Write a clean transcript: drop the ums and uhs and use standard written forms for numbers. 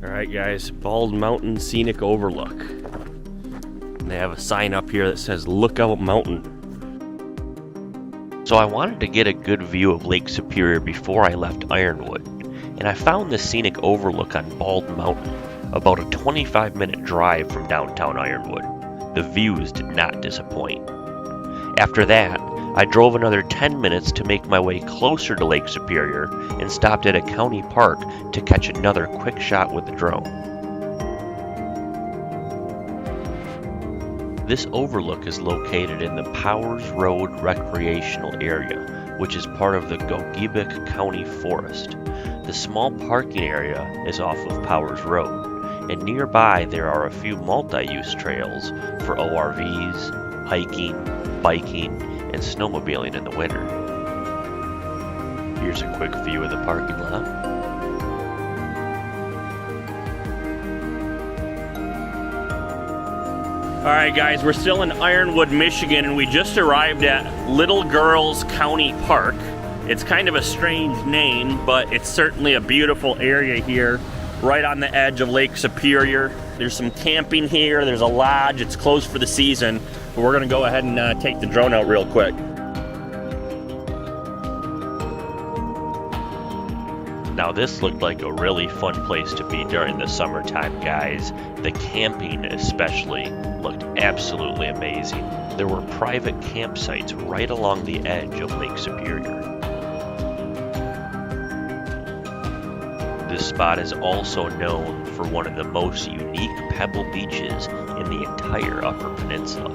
Alright guys, Bald Mountain Scenic Overlook. They have a sign up here that says Lookout Mountain. So I wanted to get a good view of Lake Superior before I left Ironwood, and I found the scenic overlook on Bald Mountain, about a 25-minute drive from downtown Ironwood. The views did not disappoint. After that, I drove another 10 minutes to make my way closer to Lake Superior and stopped at a county park to catch another quick shot with the drone. This overlook is located in the Powers Road Recreational Area, which is part of the Gogebic County Forest. The small parking area is off of Powers Road, and nearby there are a few multi-use trails for ORVs, hiking, biking, and snowmobiling in the winter. Here's a quick view of the parking lot. Alright guys, we're still in Ironwood, Michigan, and we just arrived at Little Girls County Park. It's kind of a strange name, but it's certainly a beautiful area here, right on the edge of Lake Superior. There's some camping here, there's a lodge, it's closed for the season, but we're gonna go ahead and take the drone out real quick. Now this looked like a really fun place to be during the summertime, guys. The camping especially looked absolutely amazing. There were private campsites right along the edge of Lake Superior. This spot is also known for one of the most unique pebble beaches in the entire Upper Peninsula.